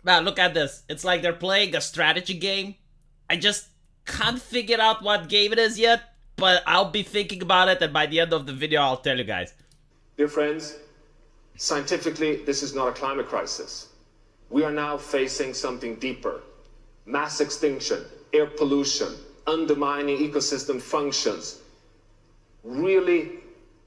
Man, look at this. It's like they're playing a strategy game. I just can't figure out what game it is yet, but I'll be thinking about it, and by the end of the video, I'll tell you guys. Dear friends, scientifically, this is not a climate crisis. We are now facing something deeper. Mass extinction, air pollution, undermining ecosystem functions, really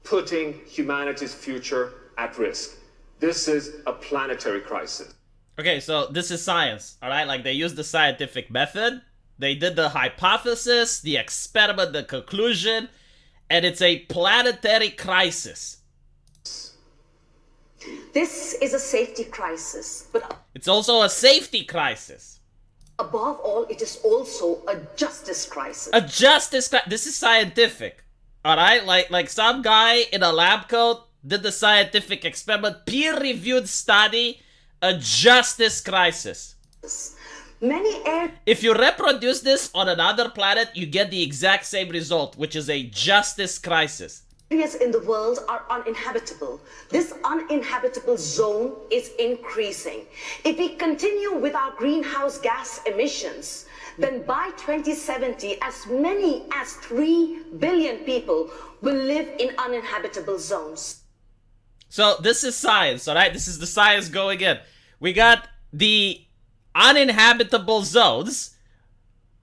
putting humanity's future at risk. This is a planetary crisis. Okay, so this is science, alright? Like, they used the scientific method, they did the hypothesis, the experiment, the conclusion, and it's a planetary crisis. This is a safety crisis, but It's also a safety crisis. above all, it is also a justice crisis. A justice crisis. This is scientific, alright? Like some guy in a lab coat did the scientific experiment, peer-reviewed study, a justice crisis. Many If you reproduce this on another planet, you get the exact same result, which is a justice crisis. areas in the world are uninhabitable. This uninhabitable zone is increasing. If we continue with our greenhouse gas emissions, then by 2070, as many as 3 billion people will live in uninhabitable zones. So this is science, alright? This is the science going in. We got the uninhabitable zones,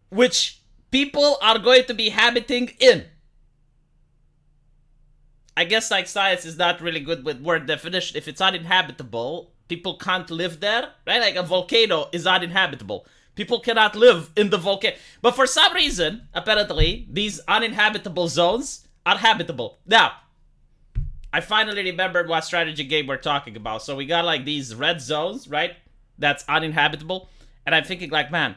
which people are going to be habiting in. I guess like science is not really good with word definition. If it's uninhabitable, people can't live there, right? Like a volcano is uninhabitable. People cannot live in the volcano. But for some reason, apparently, these uninhabitable zones are habitable. Now, I finally remembered what strategy game we're talking about. So we got like these red zones, right? That's uninhabitable. And I'm thinking like, man,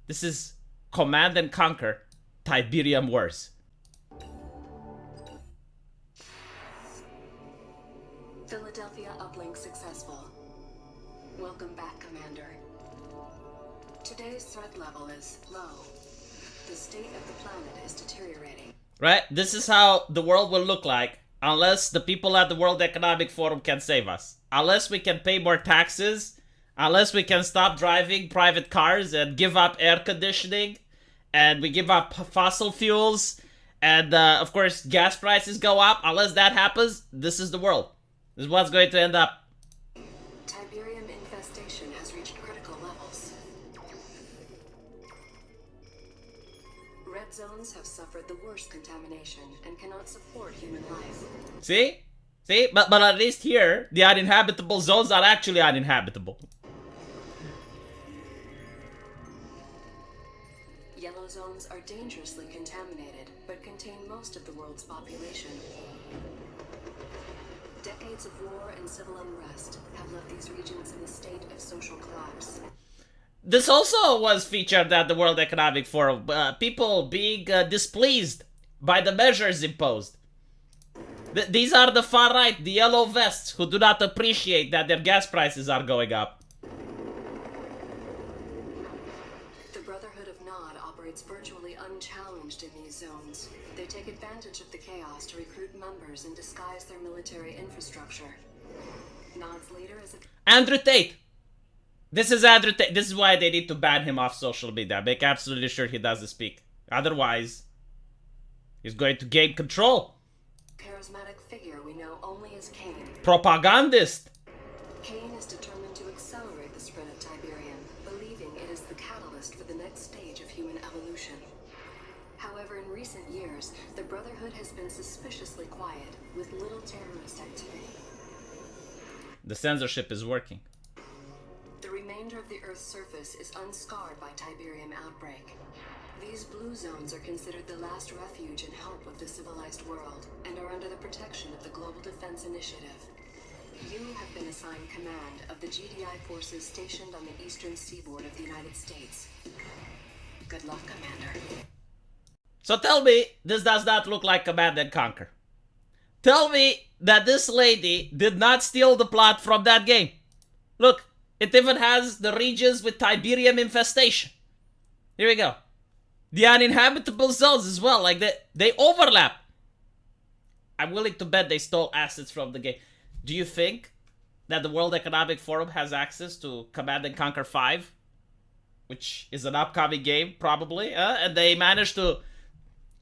this is Command and Conquer Tiberium Wars. Philadelphia uplink successful. Welcome back, Commander. Today's threat level is low. The state of the planet is deteriorating. Right? This is how the world will look like unless the people at the World Economic Forum can save us. Unless we can pay more taxes, unless we can stop driving private cars and give up air conditioning, and we give up fossil fuels, and of course gas prices go up. Unless that happens, this is the world. This is what's going to end up. Tiberium infestation has reached critical levels. Red zones have suffered the worst contamination and cannot support human life. See? See? But at least here, the uninhabitable zones are actually uninhabitable. Yellow zones are dangerously contaminated, but contain most of the world's population. Decades of war and civil unrest have left these regions in a state of social collapse. This also was featured at the World Economic Forum. People being displeased by the measures imposed. These are the far right, the yellow vests, who do not appreciate that their gas prices are going up. The Brotherhood of Nod operates virtually unchallenged in these zones. They take advantage of the chaos to recruit members and disguise their military infrastructure. Nod's leader is a... Andrew Tate. This is Andrew Tate. This is why they need to ban him off social media. Make absolutely sure he doesn't speak. Otherwise, he's going to gain control. charismatic figure we know only as Cain. Propagandist. Cain is determined to accelerate the spread of Tiberium, believing it is the catalyst for the next stage of human evolution. However, in recent years, the Brotherhood has been suspiciously quiet, with little terrorist activity. The censorship is working. The remainder of the Earth's surface is unscarred by Tiberium outbreak. These blue zones are considered the last refuge and help of the civilized world, and are under the protection of the Global Defense Initiative. You have been assigned command of the GDI forces stationed on the eastern seaboard of the United States. Good luck, Commander. So tell me, this does not look like Command and Conquer. Tell me that this lady did not steal the plot from that game. Look, it even has the regions with Tiberium infestation. Here we go. The uninhabitable zones as well, like they overlap. I'm willing to bet they stole assets from the game. Do you think that the World Economic Forum has access to Command and Conquer 5, which is an upcoming game, probably, and they managed to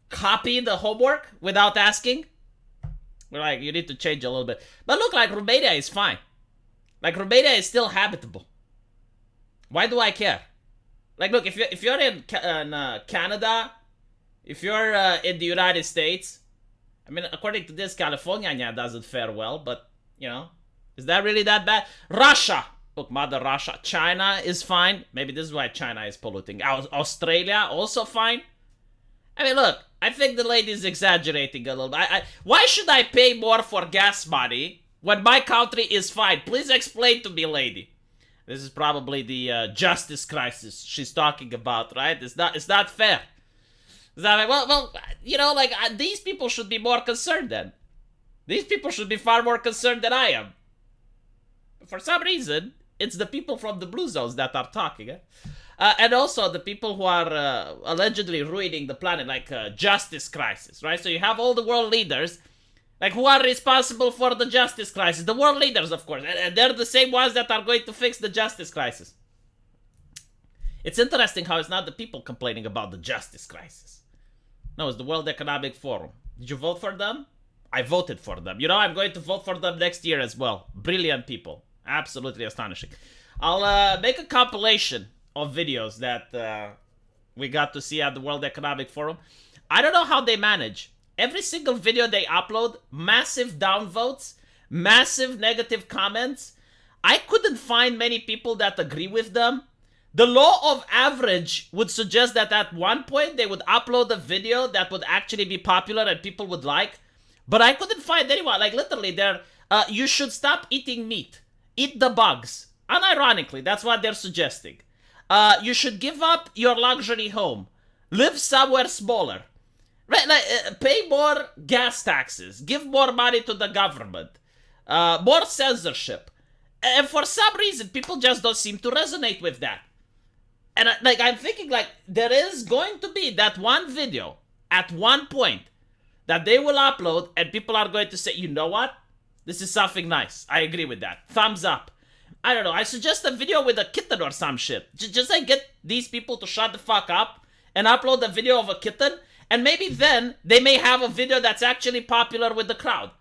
copy the homework without asking. We're like, you need to change a little bit. But look, like, Romania is fine. Like, Romania is still habitable. Why do I care? Like, look, if you're in Canada, if you're in the United States, I mean, according to this, California doesn't fare well, but, you know, is that really that bad? Russia! Look, Mother Russia. China is fine. Maybe this is why China is polluting. Australia, also fine. I mean, look, I think the lady is exaggerating a little bit. Why should I pay more for gas money when my country is fine? Please explain to me, lady. This is probably the justice crisis she's talking about, right? It's not fair. It's not, well, you know, like, these people should be more concerned then. These people should be far more concerned than I am. For some reason, it's the people from the blue zones that are talking, and also the people who are allegedly ruining the planet, like justice crisis, right? So you have all the world leaders, like, who are responsible for the justice crisis. The world leaders, of course, and they're the same ones that are going to fix the justice crisis. It's interesting how it's not the people complaining about the justice crisis. No, it's the World Economic Forum. Did you vote for them? I voted for them. You know, I'm going to vote for them next year as well. Brilliant people. Absolutely astonishing. I'll make a compilation of videos that we got to see at the World Economic Forum. I don't know how they manage. Every single video they upload, massive downvotes, massive negative comments. I couldn't find many people that agree with them. The law of average would suggest that at one point they would upload a video that would actually be popular and people would like. But I couldn't find anyone. Like, literally, they're, you should stop eating meat. Eat the bugs. Unironically, that's what they're suggesting. You should give up your luxury home. Live somewhere smaller. Right? Like, pay more gas taxes. Give more money to the government. More censorship. And for some reason, people just don't seem to resonate with that. And like, I'm thinking, like, there is going to be that one video at one point that they will upload and people are going to say, you know what? This is something nice. I agree with that. Thumbs up. I don't know. I suggest a video with a kitten or some shit. Just like get these people to shut the fuck up and upload a video of a kitten. And maybe then they may have a video that's actually popular with the crowd.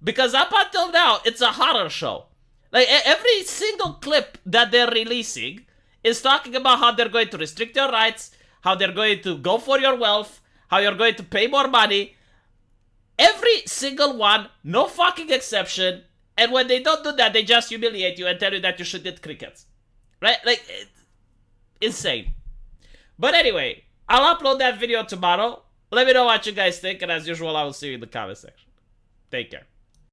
Because up until now, it's a horror show. Like, every single clip that they're releasing is talking about how they're going to restrict your rights, how they're going to go for your wealth, how you're going to pay more money. Every single one, no fucking exception. And when they don't do that, they just humiliate you and tell you that you should eat crickets. Right? Like, insane. But anyway, I'll upload that video tomorrow. Let me know what you guys think. And as usual, I will see you in the comment section. Take care.